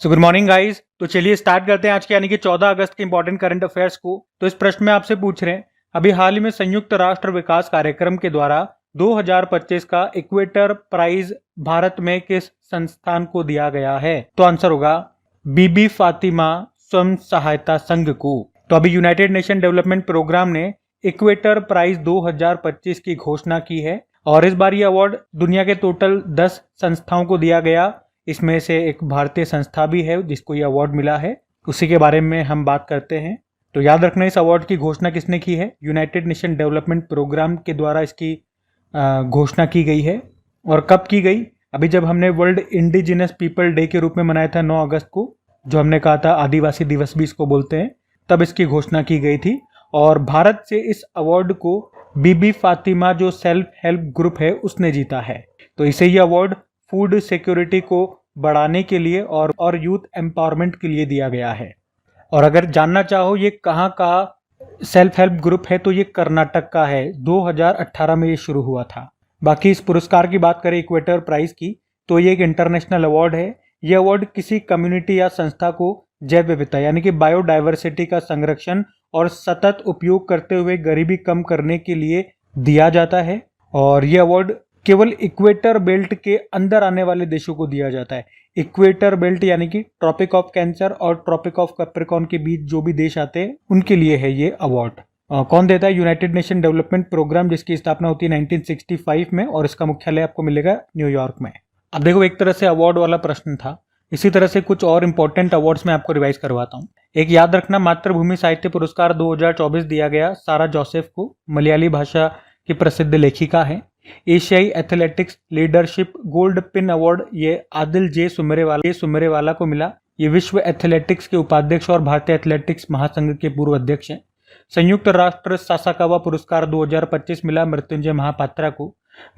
So good morning guys. तो चलिए start करते हैं आज के यानी कि 14 अगस्त के इंपॉर्टेंट करंट अफेयर्स को। तो इस प्रश्न में आपसे पूछ रहे हैं, अभी हाल ही में संयुक्त राष्ट्र विकास कार्यक्रम के द्वारा 2025 का इक्वेटर प्राइज भारत में किस संस्थान को दिया गया है? तो आंसर होगा बीबी फातिमा स्वयं सहायता संघ को। तो अभी यूनाइटेड नेशन डेवलपमेंट प्रोग्राम ने इक्वेटर प्राइज 2025 की घोषणा की है और इस बार ये अवार्ड दुनिया के टोटल 10 संस्थाओं को दिया गया। इसमें से एक भारतीय संस्था भी है जिसको ये अवार्ड मिला है, उसी के बारे में हम बात करते हैं। तो याद रखना, इस अवार्ड की घोषणा किसने की है? यूनाइटेड नेशन डेवलपमेंट प्रोग्राम के द्वारा इसकी घोषणा की गई है। और कब की गई? अभी जब हमने वर्ल्ड इंडिजिनस पीपल डे के रूप में मनाया था 9 अगस्त को, जो हमने कहा था आदिवासी दिवस भी इसको बोलते हैं, तब इसकी घोषणा की गई थी। और भारत से इस अवार्ड को बीबी फातिमा जो सेल्फ हेल्प ग्रुप है उसने जीता है। तो इसे ये अवार्ड फूड सिक्योरिटी को बढ़ाने के लिए और यूथ एम्पावरमेंट के लिए दिया गया है। और अगर जानना चाहो ये कहाँ का सेल्फ हेल्प ग्रुप है तो ये कर्नाटक का है। 2018 में ये शुरू हुआ था। बाकी इस पुरस्कार की बात करें इक्वेटर प्राइज की, तो ये एक इंटरनेशनल अवार्ड है। ये अवार्ड किसी कम्युनिटी या संस्था को जैव विविधता यानी कि बायोडाइवर्सिटी का संरक्षण और सतत उपयोग करते हुए गरीबी कम करने के लिए दिया जाता है। और ये अवार्ड केवल इक्वेटर बेल्ट के अंदर आने वाले देशों को दिया जाता है। इक्वेटर बेल्ट यानी कि ट्रॉपिक ऑफ कैंसर और ट्रॉपिक ऑफ कैप्रिकॉर्न के बीच जो भी देश आते हैं उनके लिए है ये अवार्ड। कौन देता है? यूनाइटेड नेशन डेवलपमेंट प्रोग्राम, जिसकी स्थापना होती है 1965 में और इसका मुख्यालय आपको मिलेगा न्यूयॉर्क में। अब देखो, एक तरह से अवार्ड वाला प्रश्न था, इसी तरह से कुछ और इंपॉर्टेंट अवार्ड्स में आपको रिवाइज करवाता हूँ। एक याद रखना, मातृभूमि साहित्य पुरस्कार 2024 दिया गया सारा जोसेफ को, मलयाली भाषा की प्रसिद्ध लेखिका है। एशियाई athletics leadership gold pin award ये आदिल जे सुमरेवाला को मिला। ये विश्व एथलेटिक्स के उपाध्यक्ष और भारतीय एथलेटिक्स महासंघ के पूर्व अध्यक्ष हैं। संयुक्त राष्ट्र सासाकावा पुरस्कार 2025 मिला मृत्युंजय महापात्रा को।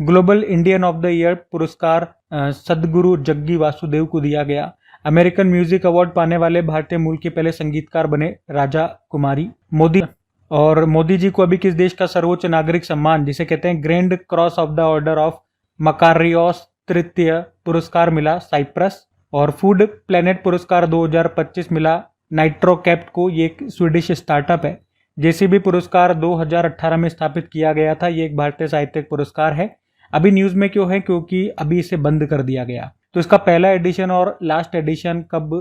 Global Indian of the year पुरस्कार सदगुरु जग्गी वासुदेव को दिया गया। अमेरिकन म्यूजिक अवार्ड पाने वाले भारतीय मूल के पहले संगीतकार बने राजा कुमारी। मोदी जी को अभी किस देश का सर्वोच्च नागरिक सम्मान, जिसे कहते हैं grand cross of the order of Makarios तृतीय पुरस्कार मिला? साइप्रस। और फूड प्लेनेट पुरस्कार 2025 मिला नाइट्रोकैप्ट को, ये एक स्वीडिश स्टार्टअप है। जेसीबी पुरस्कार 2018 में स्थापित किया गया था, ये एक भारतीय साहित्यिक पुरस्कार है। अभी न्यूज में क्यों है? क्योंकि अभी इसे बंद कर दिया गया। तो इसका पहला एडिशन और लास्ट एडिशन कब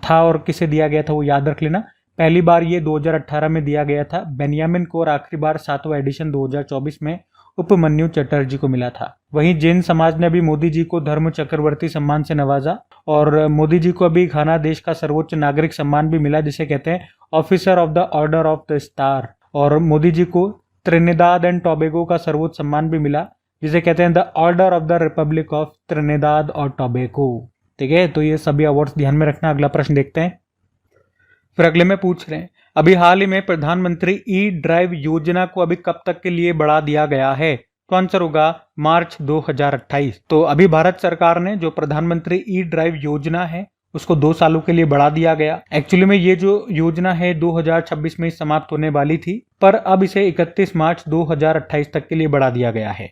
था और किसे दिया गया था वो याद रख लेना। पहली बार ये 2018 में दिया गया था बेनियामिन को, और आखिरी बार 7वां एडिशन 2024 में उपमन्यु चटर्जी को मिला था। वहीं जैन समाज ने अभी मोदी जी को धर्म चक्रवर्ती सम्मान से नवाजा और मोदी जी को अभी घाना देश का सर्वोच्च नागरिक सम्मान भी मिला, जिसे कहते हैं officer of the order of the star. और मोदी जी को त्रिनिदाद एंड टोबैगो का सर्वोच्च सम्मान भी मिला, जिसे कहते हैं the order of the Republic of Trinidad और टोबैगो। ठीक है, तो ये सभी अवार्ड्स ध्यान में रखना। अगला प्रश्न देखते हैं। फिर अगले में पूछ रहे हैं, अभी हाल ही में प्रधानमंत्री ई ड्राइव योजना को अभी कब तक के लिए बढ़ा दिया गया है? तो आंसर होगा मार्च 2028। तो अभी भारत सरकार ने जो प्रधानमंत्री ई ड्राइव योजना है उसको 2 सालों के लिए बढ़ा दिया गया। एक्चुअली में ये जो योजना है 2026 में समाप्त होने वाली थी, पर अब इसे 31 मार्च 2028 तक के लिए बढ़ा दिया गया है।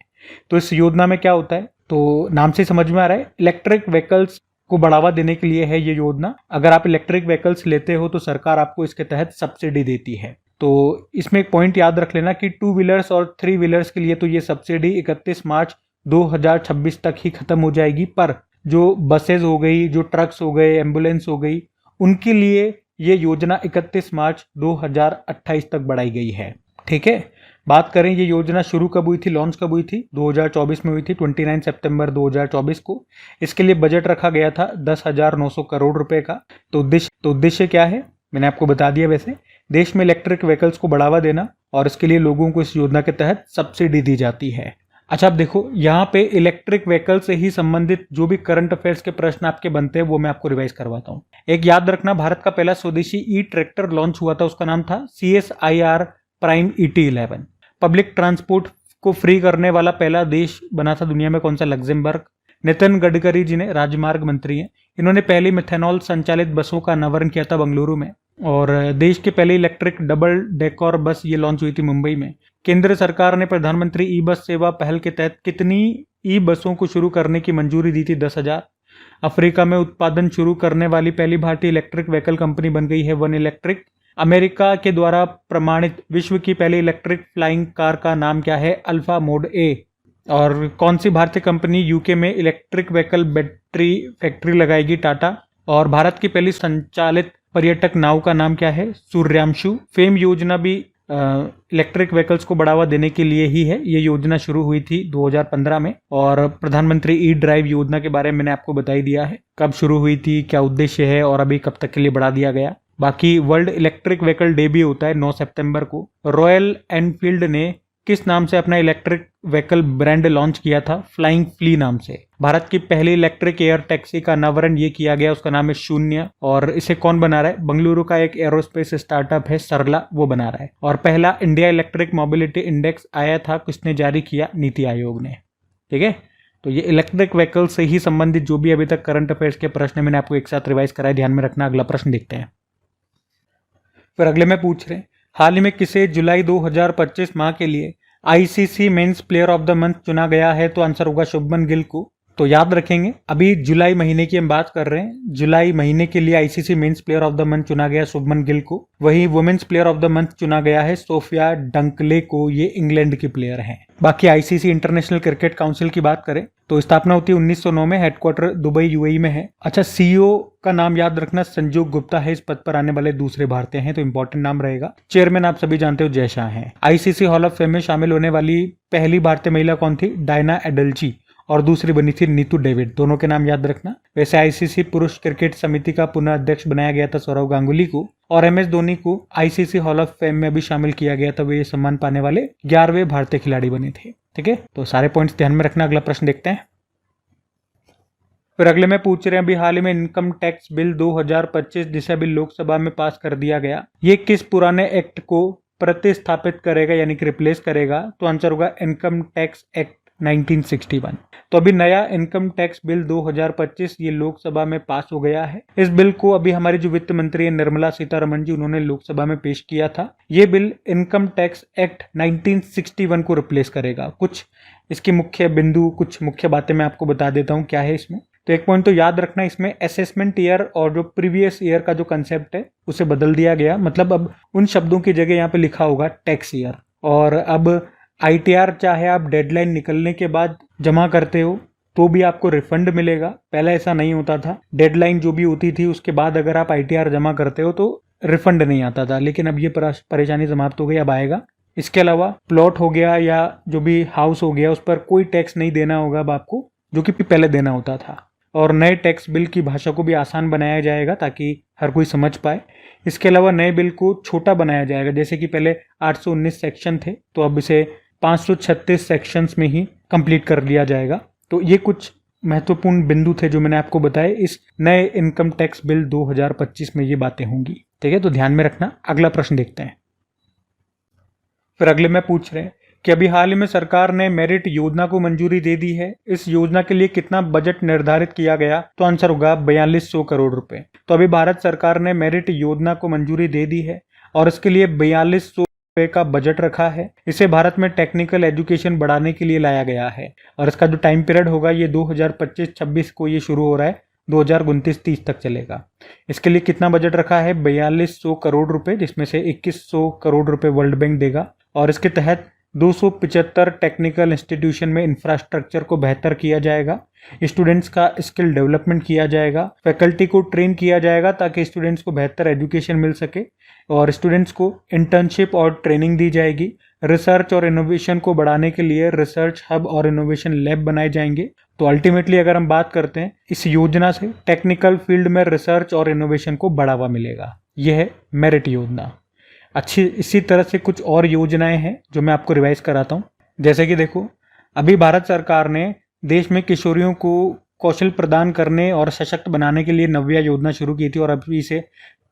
तो इस योजना में क्या होता है? तो नाम से समझ में आ रहा है, इलेक्ट्रिक व्हीकल्स को बढ़ावा देने के लिए है ये योजना। अगर आप इलेक्ट्रिक व्हीकल्स लेते हो तो सरकार आपको इसके तहत सब्सिडी देती है। तो इसमें एक पॉइंट याद रख लेना कि 2 व्हीलर्स और 3 व्हीलर्स के लिए तो ये सब्सिडी 31 मार्च 2026 तक ही खत्म हो जाएगी, पर जो बसेज हो गई, जो ट्रक्स हो गए, एम्बुलेंस हो गई, उनके लिए ये योजना 31 मार्च 2028 तक बढ़ाई गई है। ठीक है, बात करें ये योजना शुरू कब हुई थी, लॉन्च कब हुई थी? 2024 में हुई थी, 29 सितंबर 2024 को। इसके लिए बजट रखा गया था 10,900 करोड़ रुपए का। तो उद्देश्य क्या है मैंने आपको बता दिया। वैसे देश में इलेक्ट्रिक व्हीकल्स को बढ़ावा देना और इसके लिए लोगों को इस योजना के तहत सब्सिडी दी जाती है। अच्छा, अब देखो यहाँ पे इलेक्ट्रिक व्हीकल से ही संबंधित जो भी करंट अफेयर्स के प्रश्न आपके बनते हैं वो मैं आपको रिवाइज करवाता हूँ। एक याद रखना, भारत का पहला स्वदेशी ई ट्रैक्टर लॉन्च हुआ था, उसका नाम था CSIR prime ET11। Public transport को फ्री करने वाला पहला देश बना था दुनिया में, कौन सा? लग्जमबर्ग। नितिन गडकरी जी ने राजमार्ग मंत्री हैं, इन्होंने पहली मिथेनॉल संचालित बसों का अनावरण किया था बेंगलुरु में। और देश के पहले इलेक्ट्रिक डबल डेकर बस ये लॉन्च हुई थी मुंबई में। केंद्र सरकार ने प्रधानमंत्री ई बस सेवा पहल के तहत कितनी ई बसों को शुरू करने की मंजूरी दी थी? 10,000। अफ्रीका में उत्पादन शुरू करने वाली पहली भारतीय इलेक्ट्रिक व्हीकल कंपनी बन गई है वन इलेक्ट्रिक। अमेरिका के द्वारा प्रमाणित विश्व की पहली इलेक्ट्रिक फ्लाइंग कार का नाम क्या है? अल्फा मोड ए। और कौन सी भारतीय कंपनी यूके में इलेक्ट्रिक व्हीकल बैटरी फैक्ट्री लगाएगी? टाटा। और भारत की पहली संचालित पर्यटक नाव का नाम क्या है? सूर्यांशु। फेम योजना भी इलेक्ट्रिक व्हीकल्स को बढ़ावा देने के लिए ही है। ये योजना शुरू हुई थी 2015 में। और प्रधानमंत्री ई ड्राइव योजना के बारे में मैंने आपको बता ही दिया है, कब शुरू हुई थी, क्या उद्देश्य है और अभी कब तक के लिए बढ़ा दिया गया। बाकी वर्ल्ड इलेक्ट्रिक व्हीकल डे भी होता है 9 सितंबर को। रॉयल एनफील्ड ने किस नाम से अपना इलेक्ट्रिक व्हीकल ब्रांड लॉन्च किया था? फ्लाइंग फ्ली नाम से। भारत की पहली इलेक्ट्रिक एयर टैक्सी का अनावरण ये किया गया, उसका नाम है शून्य। और इसे कौन बना रहा है? बंगलुरु का एक एरोस्पेस स्टार्टअप है सरला, वो बना रहा है। और पहला इंडिया इलेक्ट्रिक मोबिलिटी इंडेक्स आया था, किसने जारी किया? नीति आयोग ने। ठीक है, तो ये इलेक्ट्रिक व्हीकल से ही संबंधित जो भी अभी तक करंट अफेयर्स के प्रश्न मैंने आपको एक साथ रिवाइज कराए, ध्यान में रखना। अगला प्रश्न देखते हैं। फिर अगले में पूछ रहे हैं, हाल ही में किसे जुलाई 2025 माह के लिए ICC men's player of the month चुना गया है? तो आंसर होगा शुभमन गिल को। तो याद रखेंगे, अभी जुलाई महीने की हम बात कर रहे हैं। जुलाई महीने के लिए ICC men's player of the month चुना गया शुभमन गिल को। वही women's player of the month चुना गया है सोफिया डंकले को, ये इंग्लैंड की प्लेयर हैं। बाकी आईसीसी इंटरनेशनल क्रिकेट काउंसिल की बात करें तो स्थापना होती है 1909 में, हेडक्वार्टर दुबई यूएई में है। अच्छा, सीईओ का नाम याद रखना, संजोग गुप्ता है, इस पद पर आने वाले दूसरे भारतीय हैं, तो इंपॉर्टेंट नाम रहेगा। चेयरमैन आप सभी जानते हो जय शाह हैं। आईसीसी हॉल ऑफ फेम में शामिल होने वाली पहली भारतीय महिला कौन थी? डायना एडल्ची। और दूसरी बनी थी नीतू डेविड, दोनों के नाम याद रखना। वैसे आईसीसी पुरुष क्रिकेट समिति का पुनः अध्यक्ष बनाया गया था सौरव गांगुली को। और एमएस धोनी को आईसीसी हॉल ऑफ फेम में भी शामिल किया गया था, वे ये सम्मान पाने वाले 11वें भारतीय खिलाड़ी बने थे। ठीक है, तो सारे पॉइंट्स ध्यान में रखना। अगला प्रश्न देखते हैं। फिर अगले में पूछ रहे हैं, अभी हाल ही में इनकम टैक्स बिल 2025 जिसे अभी लोकसभा में पास कर दिया गया, ये किस पुराने एक्ट को प्रतिस्थापित करेगा यानी कि रिप्लेस करेगा? तो आंसर होगा इनकम टैक्स एक्ट 1961। तो अभी नया इनकम टैक्स बिल 2025 ये लोकसभा में पास हो गया है। इस बिल को अभी हमारी जो वित्त मंत्री है निर्मला सीतारमण जी, उन्होंने लोकसभा में पेश किया था। ये बिल इनकम टैक्स एक्ट 1961 को रिप्लेस करेगा। कुछ इसके मुख्य बिंदु, कुछ मुख्य बातें मैं आपको बता देता हूँ क्या है इसमें। तो एक पॉइंट तो याद रखना, इसमें असेसमेंट ईयर और जो प्रीवियस ईयर का जो कंसेप्ट है उसे बदल दिया गया। मतलब अब उन शब्दों की जगह यहाँ पे लिखा होगा टैक्स ईयर। और अब आईटीआर चाहे आप डेडलाइन निकलने के बाद जमा करते हो तो भी आपको रिफंड मिलेगा। पहले ऐसा नहीं होता था, डेडलाइन जो भी होती थी उसके बाद अगर आप आईटीआर जमा करते हो तो रिफंड नहीं आता था। लेकिन अब ये परेशानी समाप्त हो गई, अब आएगा। इसके अलावा प्लॉट हो गया या जो भी हाउस हो गया उस पर कोई टैक्स नहीं देना होगा अब आपको, जो कि पहले देना होता था। और नए टैक्स बिल की भाषा को भी आसान बनाया जाएगा ताकि हर कोई समझ पाए। इसके अलावा नए बिल को छोटा बनाया जाएगा, जैसे कि पहले 819 सेक्शन थे तो अब इसे 536 सेक्शंस में ही कंप्लीट कर लिया जाएगा। तो ये कुछ महत्वपूर्ण बिंदु थे जो मैंने आपको बताए। इस नए इनकम टैक्स बिल 2025 में ये बातें होंगी। ठीक है, तो ध्यान में रखना। अगला प्रश्न देखते हैं। फिर अगले में पूछ रहे हैं कि अभी हाल ही में सरकार ने मेरिट योजना को मंजूरी दे दी है। इस योजना के लिए कितना बजट निर्धारित किया गया? तो आंसर होगा 4200 करोड़ रुपए। तो अभी भारत सरकार ने मेरिट योजना को मंजूरी दे दी है और इसके लिए 4200 रुपए का बजट रखा है। इसे भारत में टेक्निकल एजुकेशन बढ़ाने के लिए लाया गया है और इसका जो टाइम पीरियड होगा ये 2025-26 को ये शुरू हो रहा है, 2029-30 तक चलेगा। इसके लिए कितना बजट रखा है? 4200 करोड़ रुपए, जिसमें से 2100 करोड़ रुपए वर्ल्ड बैंक देगा। और इसके तहत 275 टेक्निकल इंस्टीट्यूशन में इंफ्रास्ट्रक्चर को बेहतर किया जाएगा, स्टूडेंट्स का स्किल डेवलपमेंट किया जाएगा, फैकल्टी को ट्रेन किया जाएगा ताकि स्टूडेंट्स को बेहतर एजुकेशन मिल सके और स्टूडेंट्स को इंटर्नशिप और ट्रेनिंग दी जाएगी। रिसर्च और इनोवेशन को बढ़ाने के लिए रिसर्च हब और इनोवेशन लैब बनाए जाएंगे। तो अल्टीमेटली अगर हम बात करते हैं, इस योजना से टेक्निकल फील्ड में रिसर्च और इनोवेशन को बढ़ावा मिलेगा। यह है मेरिट योजना। अच्छी इसी तरह से कुछ और योजनाएं हैं जो मैं आपको रिवाइज कराता हूं। जैसे कि देखो, अभी भारत सरकार ने देश में किशोरियों को कौशल प्रदान करने और सशक्त बनाने के लिए नव्या योजना शुरू की थी और अभी इसे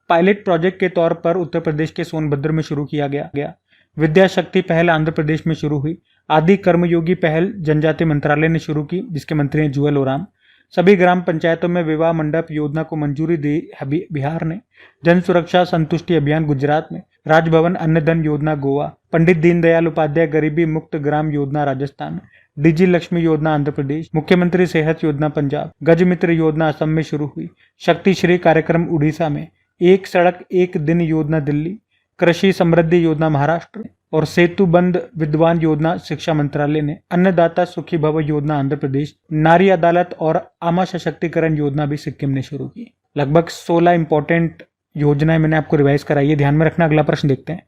पायलट प्रोजेक्ट के तौर पर उत्तर प्रदेश के सोनभद्र में शुरू किया गया। विद्या शक्ति पहल आंध्र प्रदेश में शुरू हुई। आदि कर्मयोगी पहल जनजातीय मंत्रालय ने शुरू की, जिसके मंत्री हैं जुएल ओराम। सभी ग्राम पंचायतों में विवाह मंडप योजना को मंजूरी दी बिहार ने। जन सुरक्षा संतुष्टि अभियान गुजरात में। राजभवन अन्नधन योजना गोवा, पंडित दीनदयाल उपाध्याय गरीबी मुक्त ग्राम योजना राजस्थान, डिजी लक्ष्मी योजना आंध्र प्रदेश, मुख्यमंत्री सेहत योजना पंजाब, गज मित्र योजना असम में शुरू हुई, शक्ति श्री कार्यक्रम उड़ीसा में, एक सड़क एक दिन योजना दिल्ली, कृषि समृद्धि योजना महाराष्ट्र और सेतु बंद विद्वान योजना शिक्षा मंत्रालय ने, अन्नदाता सुखी भव योजना आंध्र प्रदेश, नारी अदालत और आमा सशक्तिकरण योजना भी सिक्किम ने शुरू की। लगभग 16 इंपॉर्टेंट योजनाएं मैंने आपको रिवाइज कराई है, ध्यान में रखना। अगला प्रश्न देखते हैं।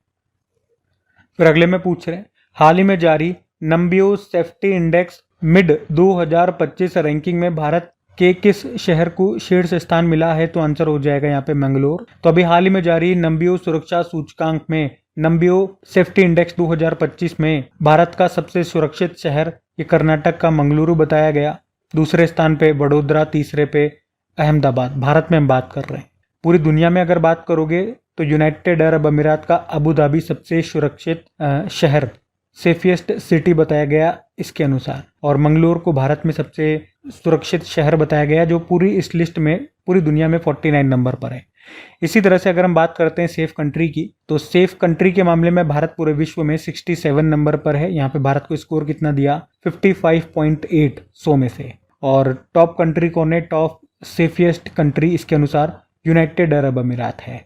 फिर अगले में पूछ रहे हैं, हाल ही में जारी नंबियो सेफ्टी इंडेक्स मिड 2025 रैंकिंग में भारत के किस शहर को शीर्ष स्थान मिला है? तो आंसर हो जाएगा यहाँ पे मंगलोर। तो अभी हाल ही में जारी नंबियो सुरक्षा सूचकांक में नंबियो सेफ्टी इंडेक्स 2025 में भारत का सबसे सुरक्षित शहर ये कर्नाटक का मंगलुरु बताया गया। दूसरे स्थान पे वडोदरा, तीसरे पे अहमदाबाद। भारत में हम बात कर रहे हैं। पूरी दुनिया में अगर बात करोगे तो यूनाइटेड अरब अमीरात का अबू धाबी सबसे सुरक्षित शहर, सेफिएस्ट सिटी बताया गया इसके अनुसार, और मंगलोर को भारत में सबसे सुरक्षित शहर बताया गया, जो पूरी इस लिस्ट में पूरी दुनिया में 49 नंबर पर है। इसी तरह से अगर हम बात करते हैं सेफ कंट्री की, तो सेफ कंट्री के मामले में भारत पूरे विश्व में 67 नंबर पर है। यहाँ पे भारत को स्कोर कितना दिया? 55.8 100 में से। और टॉप कंट्री कौन है? टॉप सेफिएस्ट कंट्री इसके अनुसार यूनाइटेड अरब अमीरात है।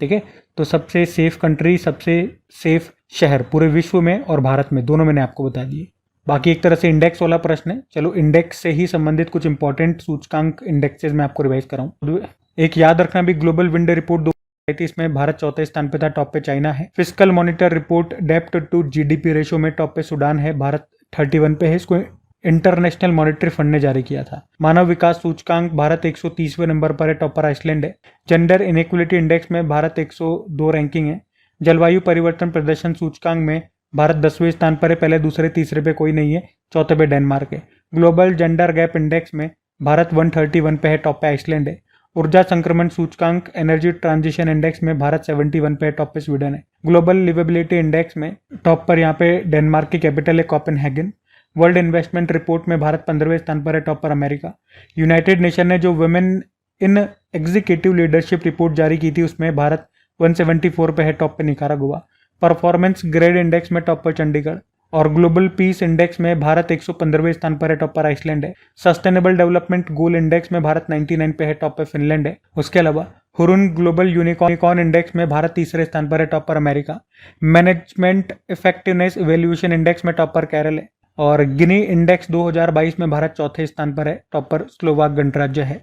ठीक है, तो सबसे सेफ कंट्री, सबसे सेफ शहर पूरे विश्व में और भारत में, दोनों मैंने आपको बता दिए। बाकी एक तरह से इंडेक्स वाला प्रश्न है। चलो इंडेक्स से ही संबंधित कुछ इंपॉर्टेंट सूचकांक इंडेक्सेस मैं आपको रिवाइज कराऊं। एक याद रखना भी, ग्लोबल विंडो रिपोर्ट 2023 थी, इसमें भारत चौथे स्थान पे था, टॉप पे चाइना है। फिस्कल मॉनिटर रिपोर्ट डेप्ट टू जीडीपी रेशियो में टॉप पे सूडान है, भारत 31 पे है। इसको इंटरनेशनल मॉनेटरी फंड ने जारी किया था। मानव विकास सूचकांक भारत 130वें नंबर पर है, टॉपर आइसलैंड है। जेंडर इनइक्वलिटी इंडेक्स में भारत 102 रैंकिंग है। जलवायु परिवर्तन प्रदर्शन सूचकांक में भारत 10वें स्थान पर है, पहले दूसरे तीसरे पे कोई नहीं है, चौथे पे डेनमार्क है। ग्लोबल जेंडर गैप इंडेक्स में भारत 131 पे है, टॉप पे आइसलैंड है। ऊर्जा संक्रमण सूचकांक एनर्जी ट्रांजिशन इंडेक्स में भारत 71 पे है, टॉप पे स्वीडन है। ग्लोबल लिवेबिलिटी इंडेक्स में टॉप पर यहाँ पे डेनमार्क की कैपिटल है कोपेनहेगन। वर्ल्ड इन्वेस्टमेंट रिपोर्ट में भारत 15वें स्थान पर है, टॉप पर अमेरिका। यूनाइटेड नेशन ने जो women in executive leadership report जारी की थी, उसमें भारत 174 पे है, टॉप पे निकारागुआ। परफॉर्मेंस ग्रेड इंडेक्स में टॉप पर चंडीगढ़। और ग्लोबल पीस इंडेक्स में भारत 115वें स्थान पर है, टॉप पर आइसलैंड है। सस्टेनेबल डेवलपमेंट गोल इंडेक्स में भारत 99 पे है, टॉप पर फिनलैंड है। उसके अलावा हुरुन ग्लोबल यूनिकॉर्न इंडेक्स में भारत तीसरे स्थान पर है, टॉप पर America. Management effectiveness evaluation index में टॉप पर केरल है। और गिनी इंडेक्स 2022 में भारत चौथे स्थान पर है, टॉप पर स्लोवाक गणराज्य है।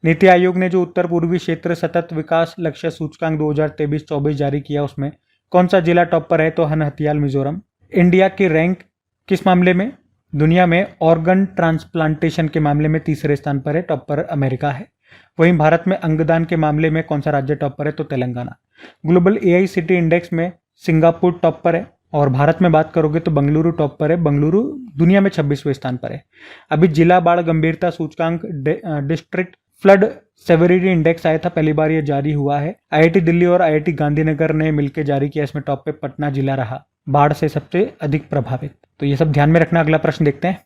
नीति आयोग ने जो उत्तर पूर्वी क्षेत्र सतत विकास लक्ष्य सूचकांक 2023-24 जारी किया, उसमें कौन सा जिला टॉप पर है? तो हनहतियाल मिजोरम। इंडिया की रैंक किस मामले में? दुनिया में ऑर्गन ट्रांसप्लांटेशन के मामले में तीसरे स्थान पर है, टॉप पर अमेरिका है। वहीं भारत में अंगदान के मामले में कौन सा राज्य टॉप पर है? तो तेलंगाना। ग्लोबल एआईसीटी इंडेक्स में सिंगापुर टॉप पर है, और भारत में बात करोगे तो बेंगलुरु टॉप पर है। बेंगलुरु दुनिया में 26वें स्थान पर है। अभी जिला बाढ़ गंभीरता सूचकांक डिस्ट्रिक्ट फ्लड सेवेरिटी इंडेक्स आया था, पहली बार ये जारी हुआ है। आईआईटी दिल्ली और आईआईटी गांधीनगर ने मिलकर जारी किया। इसमें टॉप पे पटना जिला रहा, बाढ़ से सबसे अधिक प्रभावित। तो ये सब ध्यान में रखना। अगला प्रश्न देखते हैं।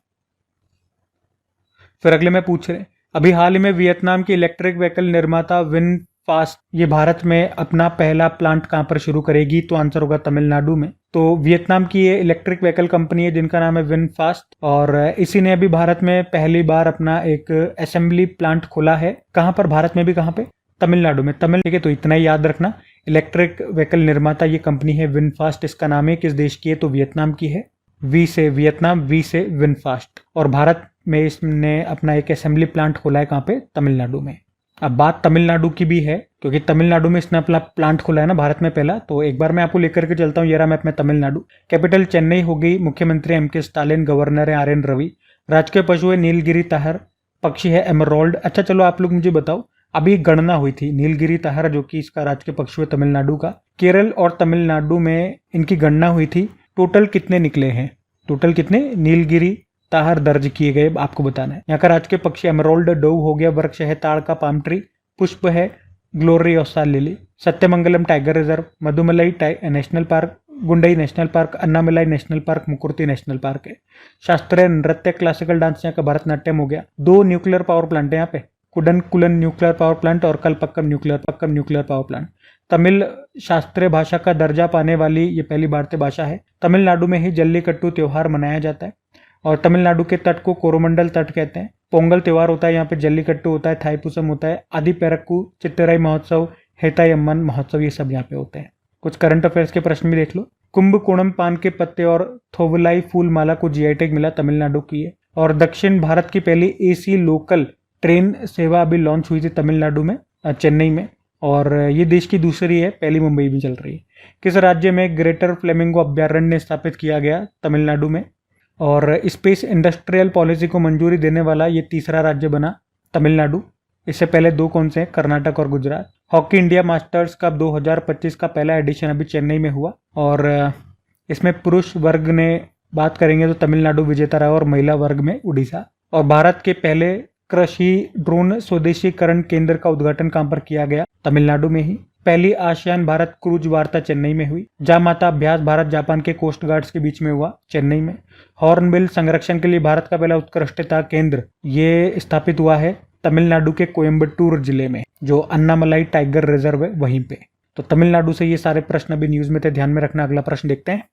फिर अगले में पूछ रहे, अभी हाल ही में वियतनाम की इलेक्ट्रिक व्हीकल निर्माता विनफास्ट ये भारत में अपना पहला प्लांट कहां पर शुरू करेगी? तो आंसर होगा तमिलनाडु में। तो वियतनाम की ये इलेक्ट्रिक व्हीकल कंपनी है जिनका नाम है विनफास्ट, और इसी ने अभी भारत में पहली बार अपना एक असेंबली प्लांट खोला है। कहां पर? भारत में भी कहां पे? तमिलनाडु में। ठीक है, तो इतना ही याद रखना। इलेक्ट्रिक व्हीकल निर्माता ये कंपनी है विनफास्ट, इसका नाम है। किस देश की है? तो वियतनाम की है। वी से वियतनाम, वी से विनफास्ट। और भारत में इसने अपना एक असेंबली प्लांट खोला है। कहाँ पे? तमिलनाडु में। अब बात तमिलनाडु की भी है, क्योंकि तमिलनाडु में इसने अपना प्लांट खोला है ना भारत में पहला। तो एक बार मैं आपको लेकर के चलता हूँ। ये रहा मैप में तमिलनाडु। कैपिटल चेन्नई हो गई। मुख्यमंत्री एम.के. स्टालिन, गवर्नर है आर.एन. रवि। राजकीय पशु है नीलगिरी ताहर, पक्षी है एमरोल्ड। अच्छा चलो आप लोग मुझे बताओ, अभी गणना हुई थी नीलगिरी ताहर जो कि इसका राजकीय पक्षी है तमिलनाडु का। केरल और तमिलनाडु में इनकी गणना हुई थी। टोटल कितने निकले हैं? टोटल कितने नीलगिरी ताहर दर्ज किए गए आपको बताना है। यहाँ का राजकीय पक्षी एमरोल्ड डोव हो गया। वृक्ष है ताड़ का पाम ट्री। पुष्प है gloriosa lily. Sathyamangalam tiger reserve, Mudumalai national park, Guindy national park, Annamalai national park, Mukurthi national park है। शास्त्रीय नृत्य क्लासिकल डांस यहाँ का भरतनाट्यम हो गया। 2 न्यूक्लियर पावर प्लांट है यहाँ पे। कुडनकुलन न्यूक्लियर पावर प्लांट और Kalpakkam nuclear power plant. Tamil शास्त्रीय भाषा का दर्जा पाने वाली ये पहली भारतीय भाषा है। तमिलनाडु में ही जल्लीकट्टू त्योहार मनाया जाता है और तमिलनाडु के तट को कोरोमंडल तट कहते हैं। पोंगल त्योहार होता है, यहाँ पे जल्लीकट्टू होता है, थाईपुसम होता है, आदि पेरक्कू, चित्तराई महोत्सव, हेतायम्मन महोत्सव, ये सब यहाँ पे होते हैं। कुछ करंट अफेयर्स के प्रश्न भी देख लो। कुंभकोणम पान के पत्ते और थोवलाई फूल माला को जीआई टैग मिला, तमिलनाडु की है। और दक्षिण भारत की पहली एसी लोकल ट्रेन सेवा अभी लॉन्च हुई थी तमिलनाडु में, चेन्नई में, और ये देश की दूसरी है, पहली मुंबई में चल रही है। किस राज्य में ग्रेटर फ्लेमिंगो अभ्यारण्य स्थापित किया गया? तमिलनाडु में। और स्पेस इंडस्ट्रियल पॉलिसी को मंजूरी देने वाला ये तीसरा राज्य बना, तमिलनाडु। इससे पहले दो कौन से हैं? कर्नाटक और Gujarat. Hockey India masters cup 2025 का पहला एडिशन अभी चेन्नई में हुआ और इसमें पुरुष वर्ग ने बात करेंगे तो तमिलनाडु विजेता रहा और महिला वर्ग में उड़ीसा। और भारत के पहले कृषि ड्रोन स्वदेशीकरण केंद्र का उद्घाटन कहां पर किया गया? तमिलनाडु में ही। पहली आसियान भारत क्रूज वार्ता चेन्नई में हुई। जामाता अभ्यास भारत जापान के कोस्ट गार्ड्स के बीच में हुआ, चेन्नई में। हॉर्नबिल संरक्षण के लिए भारत का पहला उत्कृष्टता केंद्र ये स्थापित हुआ है तमिलनाडु के कोयम्बटूर जिले में, जो अन्नामलाई टाइगर रिजर्व है वहीं पे। तो तमिलनाडु से ये सारे प्रश्न अभी न्यूज में थे, ध्यान में रखना। अगला प्रश्न देखते हैं।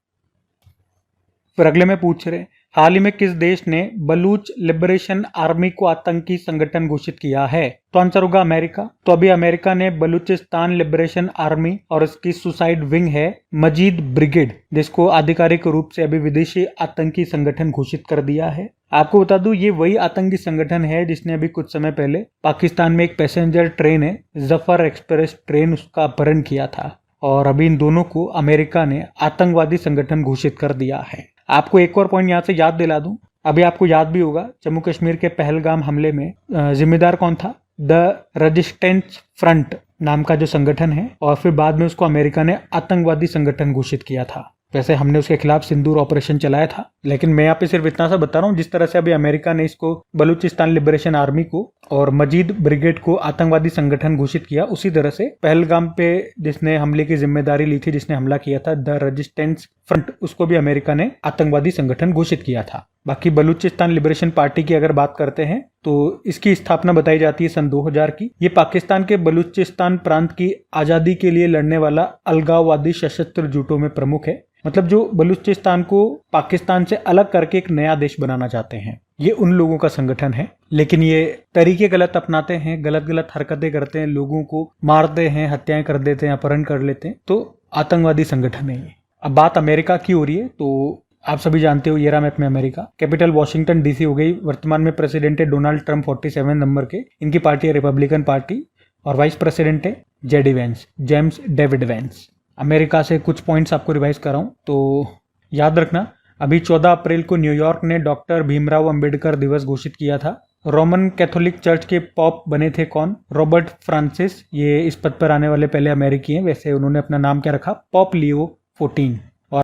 फिर अगले में पूछ रहे, हाल ही में किस देश ने बलूच लिबरेशन आर्मी को आतंकी संगठन घोषित किया है? तो आंसर होगा अमेरिका। तो अभी अमेरिका ने बलूचिस्तान लिबरेशन आर्मी और इसकी सुसाइड विंग है मजीद ब्रिगेड, जिसको आधिकारिक रूप से अभी विदेशी आतंकी संगठन घोषित कर दिया है। आपको बता दूं, ये वही आतंकी संगठन है जिसने अभी कुछ समय पहले पाकिस्तान में एक पैसेंजर ट्रेन है जफर एक्सप्रेस ट्रेन, उसका अपहरण किया था। और अभी इन दोनों को अमेरिका ने आतंकवादी संगठन घोषित कर दिया है। आपको एक और पॉइंट यहाँ से याद दिला दूं, अभी आपको याद भी होगा जम्मू कश्मीर के पहलगाम हमले में जिम्मेदार कौन था? द रेजिस्टेंस फ्रंट नाम का जो संगठन है, और फिर बाद में उसको अमेरिका ने आतंकवादी संगठन घोषित किया था। वैसे हमने उसके खिलाफ सिंदूर ऑपरेशन चलाया था, लेकिन मैं यहाँ पे सिर्फ इतना सा बता रहा हूँ, जिस तरह से अभी अमेरिका ने इसको बलूचिस्तान लिबरेशन आर्मी को और मजीद ब्रिगेड को आतंकवादी संगठन घोषित किया, उसी तरह से पहलगाम पे जिसने हमले की जिम्मेदारी ली थी, जिसने हमला किया था द रेजिस्टेंस फ्रंट, उसको भी अमेरिका ने आतंकवादी संगठन घोषित किया था। बाकी बलूचिस्तान लिबरेशन पार्टी की अगर बात करते हैं तो इसकी स्थापना बताई जाती है सन 2000 की। ये पाकिस्तान के बलूचिस्तान प्रांत की आजादी के लिए लड़ने वाला अलगाववादी सशस्त्र जुटों में प्रमुख है। मतलब जो बलूचिस्तान को पाकिस्तान से अलग करके एक नया देश बनाना चाहते हैं, ये उन लोगों का संगठन है। लेकिन ये तरीके गलत अपनाते हैं, गलत गलत हरकतें करते हैं, लोगों को मारते हैं, हत्याएं कर देते हैं, अपहरण कर लेते हैं, तो आतंकवादी संगठन है ये। अब बात अमेरिका की हो रही है, तो आप सभी जानते हो ये रहा मैप में अमेरिका। कैपिटल वॉशिंगटन डीसी हो गई। वर्तमान में प्रेसिडेंट है डोनाल्ड ट्रंप 47 नंबर के, इनकी पार्टी है रिपब्लिकन पार्टी, और वाइस प्रेसिडेंट है JD Vance, James David Vance. America से कुछ पॉइंट्स आपको रिवाइज कर रहा हूं, तो याद रखना अभी 14 अप्रैल को न्यूयॉर्क ने डॉक्टर भीमराव अंबेडकर दिवस घोषित किया था। रोमन कैथोलिक चर्च के पॉप बने थे कौन? Robert Francis. ये इस पद पर आने वाले पहले अमेरिकी हैं। वैसे उन्होंने अपना नाम क्या रखा? पॉप लियो 14।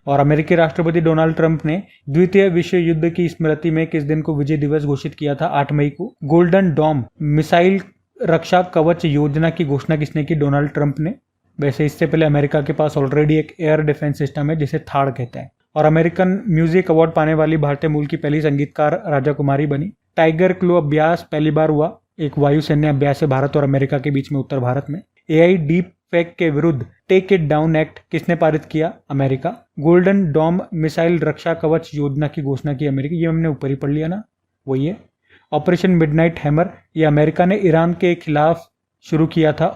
और अमेरिकी राष्ट्रपति डोनाल्ड ट्रंप ने द्वितीय विश्व युद्ध की स्मृति में किस दिन को विजय दिवस घोषित किया था? 8 मई को। गोल्डन डॉम मिसाइल रक्षा कवच योजना की घोषणा किसने की? डोनाल्ड ट्रंप ने। वैसे इससे पहले अमेरिका के पास ऑलरेडी एक एयर डिफेंस सिस्टम है जिसे थाड़ कहते हैं। और अमेरिकन म्यूजिक अवार्ड पाने वाली भारतीय मूल की पहली संगीतकार राजा कुमारी बनी। टाइगर क्लो अभ्यास पहली बार हुआ, एक वायुसैन्य अभ्यास है भारत और अमेरिका के बीच में उत्तर भारत में। एआई डीप फेक के विरुद्ध टेक इट डाउन एक्ट किसने पारित किया? अमेरिका। गोल्डन डॉम मिसाइल रक्षा कवच योजना की घोषणा की अमेरिका, ये हमने ऊपर ही पढ़ लिया ना, वही है। ऑपरेशन मिडनाइट हैमर, ये अमेरिका ने ईरान के खिलाफ शुरू किया था,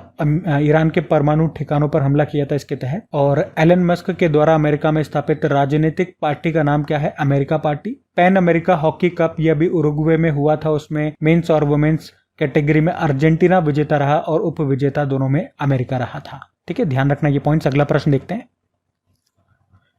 ईरान के परमाणु ठिकानों पर हमला किया था इसके तहत। और एलन मस्क के द्वारा अमेरिका में स्थापित राजनीतिक पार्टी का नाम क्या है? America party. Pan America hockey cup, यह भी उरुग्वे में हुआ था, उसमें मेंस और वुमेन्स कैटेगरी में अर्जेंटीना विजेता रहा और उप विजेता दोनों में अमेरिका रहा था। ठीक है, ध्यान रखना ये पॉइंट्स। अगला प्रश्न देखते हैं।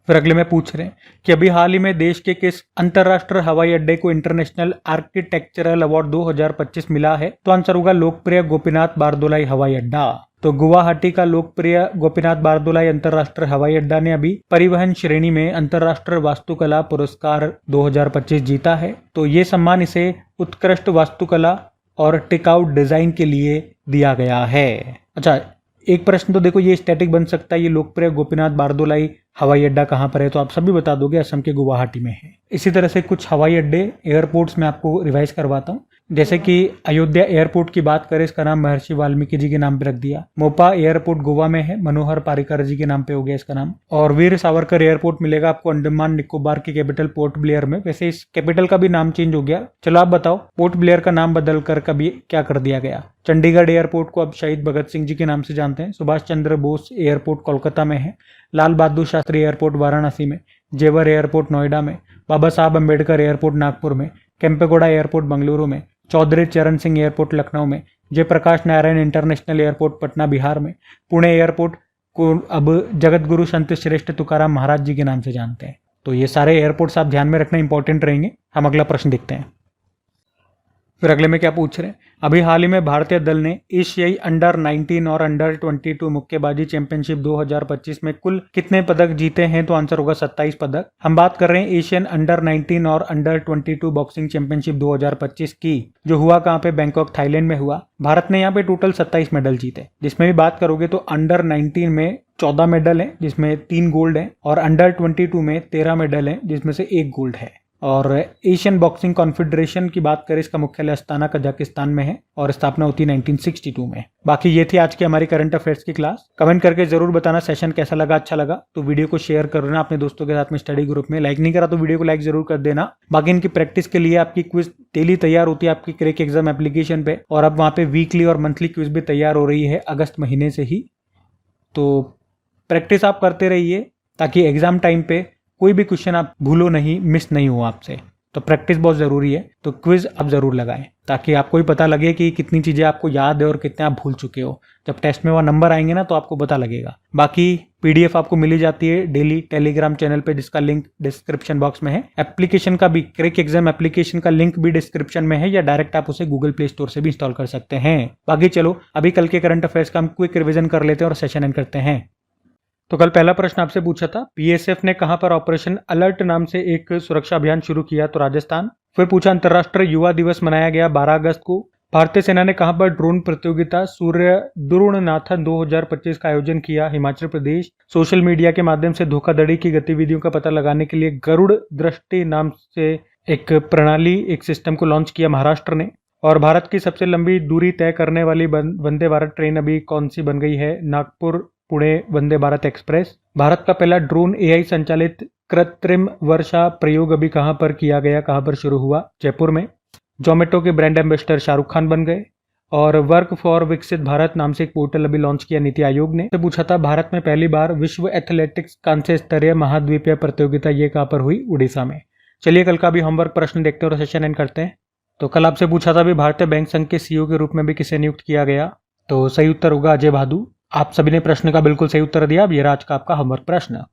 फिर अगले में पूछ रहे हैं कि अभी हाल ही में देश के किस अंतरराष्ट्रीय हवाई अड्डे को इंटरनेशनल आर्किटेक्चरल अवार्ड 2025 मिला है? तो आंसर होगा लोकप्रिय गोपीनाथ बारदोलाई हवाई अड्डा। तो गुवाहाटी का लोकप्रिय गोपीनाथ बारदोलाई अंतरराष्ट्रीय हवाई अड्डा ने अभी परिवहन श्रेणी में अंतरराष्ट्रीय वास्तुकला पुरस्कार 2025 जीता है। तो ये सम्मान इसे उत्कृष्ट वास्तुकला और टिकाऊ डिजाइन के लिए दिया गया है। अच्छा, एक प्रश्न तो देखो ये स्टैटिक बन सकता है, ये लोकप्रिय गोपीनाथ बारदोलाई हवाई अड्डा कहाँ पर है, तो आप सभी बता दोगे असम के गुवाहाटी में है। इसी तरह से कुछ हवाई अड्डे एयरपोर्ट्स में आपको रिवाइज करवाता हूँ। जैसे कि अयोध्या एयरपोर्ट की बात करें, इसका नाम महर्षि वाल्मीकि जी के नाम पे रख दिया। मोपा एयरपोर्ट गोवा में है, मनोहर पारिकर जी के नाम पे हो गया इसका नाम। और वीर सावरकर एयरपोर्ट मिलेगा आपको अंडमान निकोबार की कैपिटल पोर्ट ब्लेयर में। वैसे इस कैपिटल का भी नाम चेंज हो गया। चलो आप बताओ, पोर्ट ब्लेयर का नाम बदल कर कभी क्या कर दिया गया। चंडीगढ़ एयरपोर्ट को अब शहीद भगत सिंह जी के नाम से जानते हैं। सुभाष चंद्र बोस एयरपोर्ट कोलकाता में है। लाल बहादुर शास्त्री एयरपोर्ट वाराणसी में। जेवर एयरपोर्ट नोएडा में। बाबा साहब अम्बेडकर एयरपोर्ट नागपुर में। केम्पेगौड़ा एयरपोर्ट बेंगलुरु में। चौधरी चरण सिंह एयरपोर्ट लखनऊ में। जयप्रकाश नारायण इंटरनेशनल एयरपोर्ट पटना बिहार में। पुणे एयरपोर्ट को अब जगत गुरु संत श्रेष्ठ तुकाराम महाराज जी के नाम से जानते हैं। तो ये सारे एयरपोर्ट्स आप ध्यान में रखना इंपॉर्टेंट रहेंगे। हम अगला प्रश्न देखते हैं। फिर अगले में क्या पूछ रहे हैं, अभी हाल ही में भारतीय दल ने एशियाई अंडर 19 और अंडर 22 मुक्केबाजी चैंपियनशिप 2025 में कुल कितने पदक जीते हैं, तो आंसर होगा 27 पदक। हम बात कर रहे हैं एशियन अंडर 19 और अंडर 22 बॉक्सिंग चैंपियनशिप 2025 की, जो हुआ कहाँ पे, बैंकॉक थाईलैंड में हुआ। भारत ने यहाँ पे टोटल 27 मेडल जीते, जिसमें भी बात करोगे तो अंडर 19 में 14 मेडल हैं, जिसमें 3 गोल्ड हैं, और अंडर 22 में 13 मेडल हैं, जिसमें से 1 गोल्ड है। और एशियन बॉक्सिंग कॉन्फेडरेशन की बात करें, इसका मुख्यालय अस्ताना कजाकिस्तान में है और स्थापना होती 1962 में। बाकी ये थी आज की हमारी करंट अफेयर्स की क्लास। कमेंट करके जरूर बताना सेशन कैसा लगा, अच्छा लगा तो वीडियो को शेयर करना अपने दोस्तों के साथ में स्टडी ग्रुप में। लाइक नहीं करा तो वीडियो को लाइक जरूर कर देना। बाकी इनकी प्रैक्टिस के लिए आपकी क्विज डेली तैयार होती है आपकी क्रैक एग्जाम एप्लीकेशन पे, और अब वहाँ पे वीकली और मंथली क्विज भी तैयार हो रही है अगस्त महीने से ही। तो प्रैक्टिस आप करते रहिए ताकि एग्जाम टाइम पे कोई भी क्वेश्चन आप भूलो नहीं, मिस नहीं हो आपसे। तो प्रैक्टिस बहुत ज़रूरी है, तो क्विज आप ज़रूर लगाएं ताकि आपको भी पता लगे कि कितनी चीज़ें आपको याद है और कितने आप भूल चुके हो। जब टेस्ट में वह नंबर आएंगे ना तो आपको पता लगेगा। बाकी पीडीएफ आपको मिली जाती है डेली टेलीग्राम चैनल पे, जिसका लिंक डिस्क्रिप्शन बॉक्स में है। एप्लीकेशन का भी, क्रैक एग्जाम एप्लीकेशन का लिंक भी डिस्क्रिप्शन में है, या डायरेक्ट आप उसे गूगल प्ले स्टोर से भी इंस्टॉल कर सकते हैं। बाकी चलो अभी कल के करंट अफेयर्स का हम क्विक रिविजन कर लेते हैं और सेशन एंड करते हैं। तो कल पहला प्रश्न आपसे पूछा था, बीएसएफ ने कहां पर ऑपरेशन अलर्ट नाम से एक सुरक्षा अभियान शुरू किया, तो राजस्थान। फिर पूछा, अंतर्राष्ट्रीय युवा दिवस मनाया गया 12 अगस्त को। भारतीय सेना ने कहां पर ड्रोन प्रतियोगिता सूर्य द्रोणनाथन 2025 का आयोजन किया, हिमाचल प्रदेश। सोशल मीडिया के माध्यम से धोखाधड़ी की गतिविधियों का पता लगाने के लिए गरुड़ दृष्टि नाम से एक प्रणाली, एक सिस्टम को लॉन्च किया महाराष्ट्र ने। और भारत की सबसे लंबी दूरी तय करने वाली वंदे भारत ट्रेन अभी कौन सी बन गई है, नागपुर पुणे वंदे भारत एक्सप्रेस। भारत का पहला ड्रोन एआई संचालित कृत्रिम वर्षा प्रयोग अभी कहां पर किया गया, कहां पर शुरू हुआ, जयपुर में। जोमेटो के ब्रांड एम्बेसडर शाहरुख खान बन गए। और वर्क फॉर विकसित भारत नाम से एक पोर्टल अभी लॉन्च किया नीति आयोग ने। तो पूछा था, भारत में पहली बार विश्व एथलेटिक्स कांस्य स्तरीय महाद्वीपीय प्रतियोगिता ये कहां पर हुई, उड़ीसा में। चलिए कल का भी होमवर्क प्रश्न देखते हैं और सेशन एंड करते हैं। तो कल आपसे पूछा था, भी भारतीय बैंक संघ के सीईओ के रूप में भी किसे नियुक्त किया गया, तो सही उत्तर होगा अजय भादु। आप सभी ने प्रश्न का बिल्कुल सही उत्तर दिया। अब ये रहा आज का आपका होमवर्क प्रश्न।